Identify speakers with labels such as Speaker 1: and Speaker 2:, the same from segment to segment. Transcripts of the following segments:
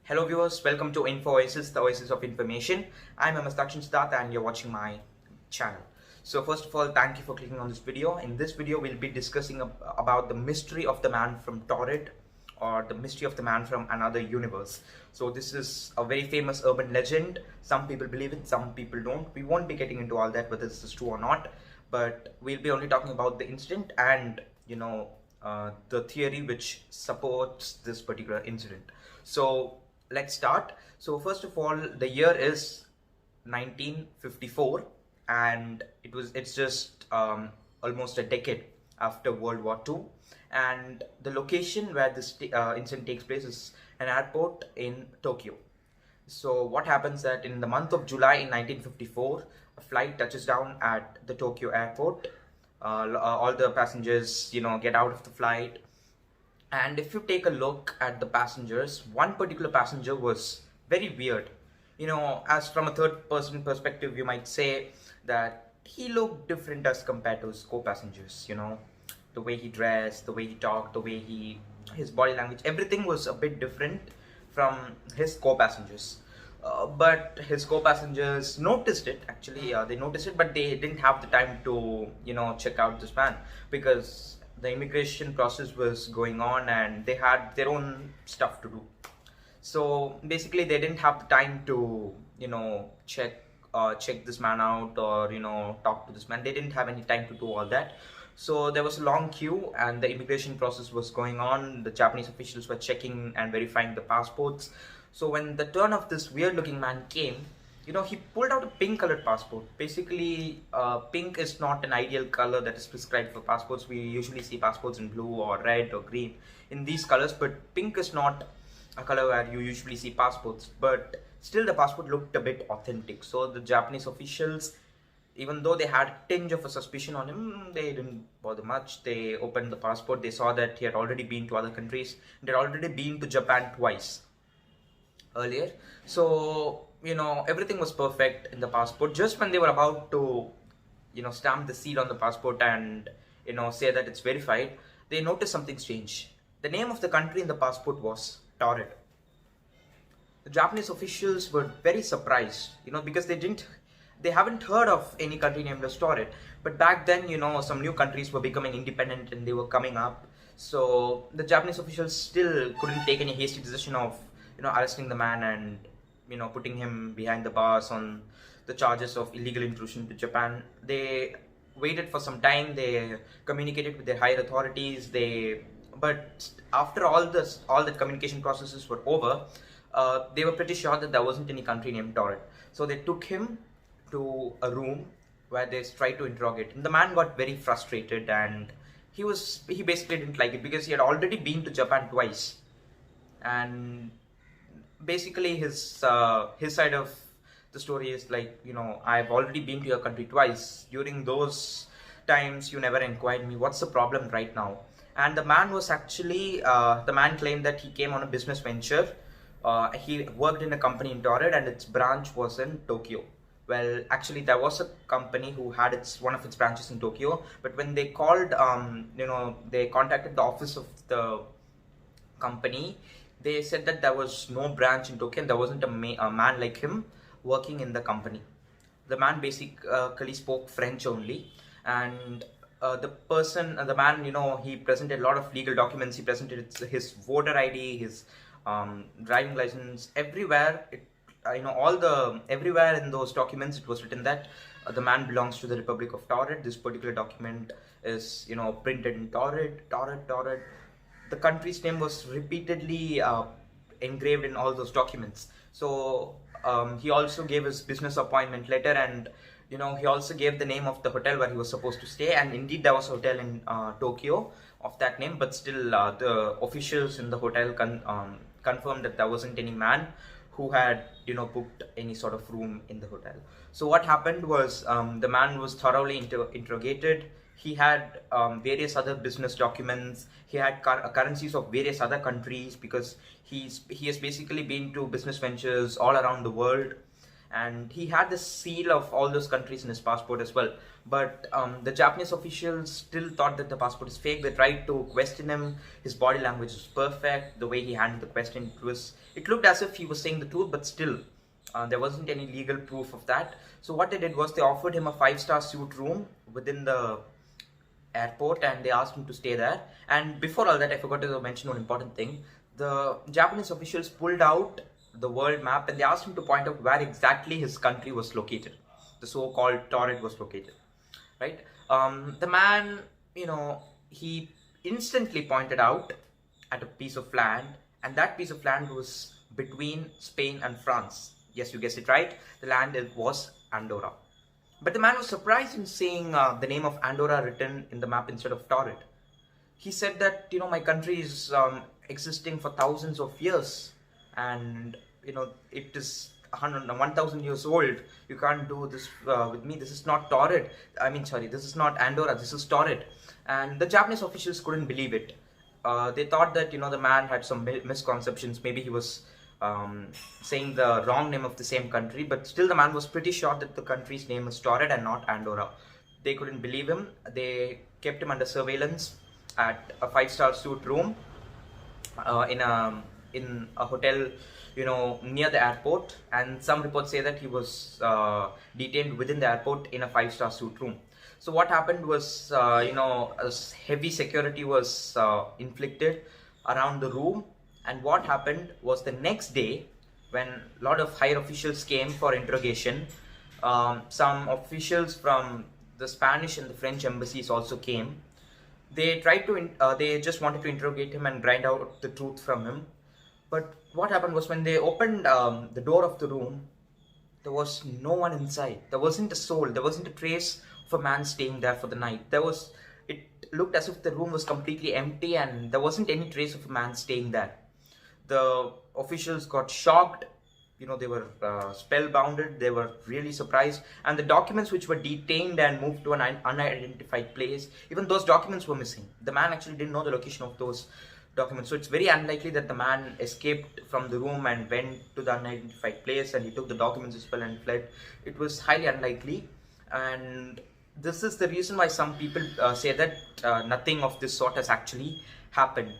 Speaker 1: Hello viewers, welcome to Info Oasis, the Oasis of Information. I'm Amastakshin Siddharth and you're watching my channel. So first of all, thank you for clicking on this video. In this video, we'll be discussing about the mystery of the man from Taured, or the mystery of the man from another universe. So this is a very famous urban legend. Some people believe it, some people don't. We won't be getting into all that, whether this is true or not, but we'll be only talking about the incident and the theory which supports this particular incident. So let's start. So first of all, the year is 1954, and it's just almost a decade after World War II. And the location where this incident takes place is an airport in Tokyo. So what happens that in the month of July in 1954, a flight touches down at the Tokyo airport. All the passengers, get out of the flight. And if you take a look at the passengers, one particular passenger was very weird. As from a third person perspective, you might say that he looked different as compared to his co-passengers. The way he dressed, the way he talked, his body language, everything was a bit different from his co-passengers. But his co-passengers noticed it. Actually, they noticed it, but they didn't have the time to, check out this man, because the immigration process was going on and they had their own stuff to do. So basically, they didn't have the time to, check this man out, or talk to this man. They didn't have any time to do all that. So there was a long queue and the immigration process was going on. The Japanese officials were checking and verifying the passports. So when the turn of this weird looking man came, he pulled out a pink colored passport. Basically, pink is not an ideal color that is prescribed for passports. We usually see passports in blue or red or green in these colors, but pink is not a color where you usually see passports. But still, the passport looked a bit authentic. So the Japanese officials, even though they had a tinge of a suspicion on him, they didn't bother much. They opened the passport. They saw that he had already been to other countries. He had already been to Japan twice earlier. So everything was perfect in the passport. Just when they were about to stamp the seal on the passport and say that it's verified, they noticed something strange. The name of the country in the passport was Taured. The Japanese officials were very surprised, because they haven't heard of any country named as Taured. But back then, some new countries were becoming independent and they were coming up. So the Japanese officials still couldn't take any hasty decision of arresting the man and putting him behind the bars on the charges of illegal intrusion to Japan. They waited for some time. They communicated with their higher authorities. But after all the communication processes were over, they were pretty sure that there wasn't any country named Taured. So they took him to a room where they tried to interrogate him. The man got very frustrated and he basically didn't like it, because he had already been to Japan twice. And basically his side of the story is like, I've already been to your country twice. During those times, you never inquired me. What's the problem right now? And the man was actually, the man claimed that he came on a business venture. He worked in a company in Taured and its branch was in Tokyo. Well, actually, there was a company who had one of its branches in Tokyo. But when they called, they contacted the office of the company, they said that there was no branch in Tokyo and there wasn't a man like him working in the company. The man basically spoke French only, and the man, he presented a lot of legal documents. He presented his voter ID, his driving license. Everywhere, everywhere in those documents, it was written that the man belongs to the Republic of Taured. This particular document is, printed in Taured. The country's name was repeatedly engraved in all those documents. So he also gave his business appointment letter, and he also gave the name of the hotel where he was supposed to stay. And indeed, there was a hotel in Tokyo of that name, but still the officials in the hotel confirmed that there wasn't any man who had booked any sort of room in the hotel. So what happened was, the man was thoroughly interrogated. He had various other business documents. He had currencies of various other countries, because he has basically been to business ventures all around the world. and he had the seal of all those countries in his passport as well. But the Japanese officials still thought that the passport is fake. They tried to question him. His body language was perfect. The way he handled the question, it looked as if he was saying the truth, but still there wasn't any legal proof of that. So what they did was they offered him a 5-star suite room within the airport, and they asked him to stay there. And before all that, I forgot to mention one important thing. The Japanese officials pulled out the world map and they asked him to point out where exactly his country was located. The so-called Taured was located, right? The man, he instantly pointed out at a piece of land, and that piece of land was between Spain and France. Yes, you guessed it right. The land was Andorra. But the man was surprised in seeing the name of Andorra written in the map instead of Taured. He said that, my country is existing for thousands of years, and it is 1,000 years old. You can't do this with me. This is not Taured. This is not Andorra. This is Taured. And the Japanese officials couldn't believe it. They thought that the man had some misconceptions. Maybe he was saying the wrong name of the same country, but still the man was pretty sure that the country's name is Taured and not Andorra. They couldn't believe him. They kept him under surveillance at a 5-star suite room in a hotel near the airport, and some reports say that he was detained within the airport in a 5-star suite room. So what happened was heavy security was inflicted around the room. And what happened was the next day, when a lot of higher officials came for interrogation, some officials from the Spanish and the French embassies also came. They they just wanted to interrogate him and grind out the truth from him. But what happened was, when they opened the door of the room, there was no one inside. There wasn't a soul. There wasn't a trace of a man staying there for the night. It looked as if the room was completely empty, and there wasn't any trace of a man staying there. The officials got shocked. They were spellbounded. They were really surprised. And the documents which were detained and moved to an unidentified place, even those documents were missing. The man actually didn't know the location of those documents. So it's very unlikely that the man escaped from the room and went to the unidentified place and he took the documents as well and fled. It was highly unlikely. And this is the reason why some people say that nothing of this sort has actually happened.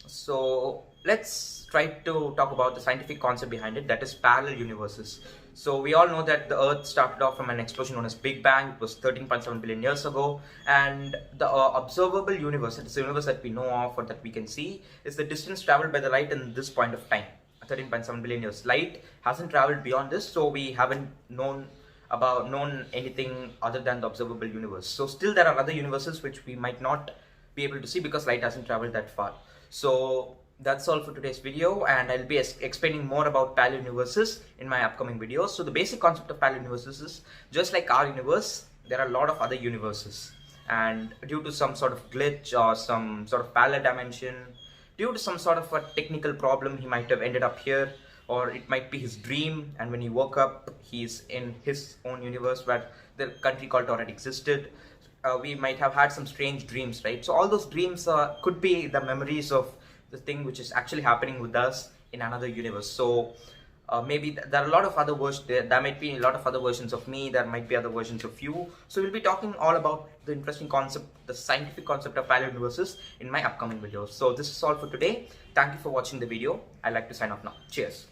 Speaker 1: So let's try to talk about the scientific concept behind it, that is parallel universes. So we all know that the Earth started off from an explosion known as Big Bang. It was 13.7 billion years ago, and the observable universe, it's the universe that we know of or that we can see, is the distance traveled by the light in this point of time, 13.7 billion years. Light hasn't traveled beyond this, so we haven't known anything other than the observable universe. So still there are other universes which we might not be able to see because light hasn't traveled that far. So that's all for today's video, and I'll be explaining more about parallel universes in my upcoming videos. So the basic concept of parallel universes is, just like our universe, there are a lot of other universes, and due to some sort of glitch or some sort of parallel dimension, due to some sort of a technical problem, he might have ended up here, or it might be his dream, and when he woke up, he's in his own universe where the country called Taured existed. We might have had some strange dreams, right? So all those dreams could be the memories of the thing which is actually happening with us in another universe. So maybe there are a lot of other versions. There might be a lot of other versions of me. There might be other versions of you. So we'll be talking all about the interesting concept, the scientific concept of parallel universes in my upcoming videos. So this is all for today. Thank you for watching the video. I'd like to sign off now. Cheers.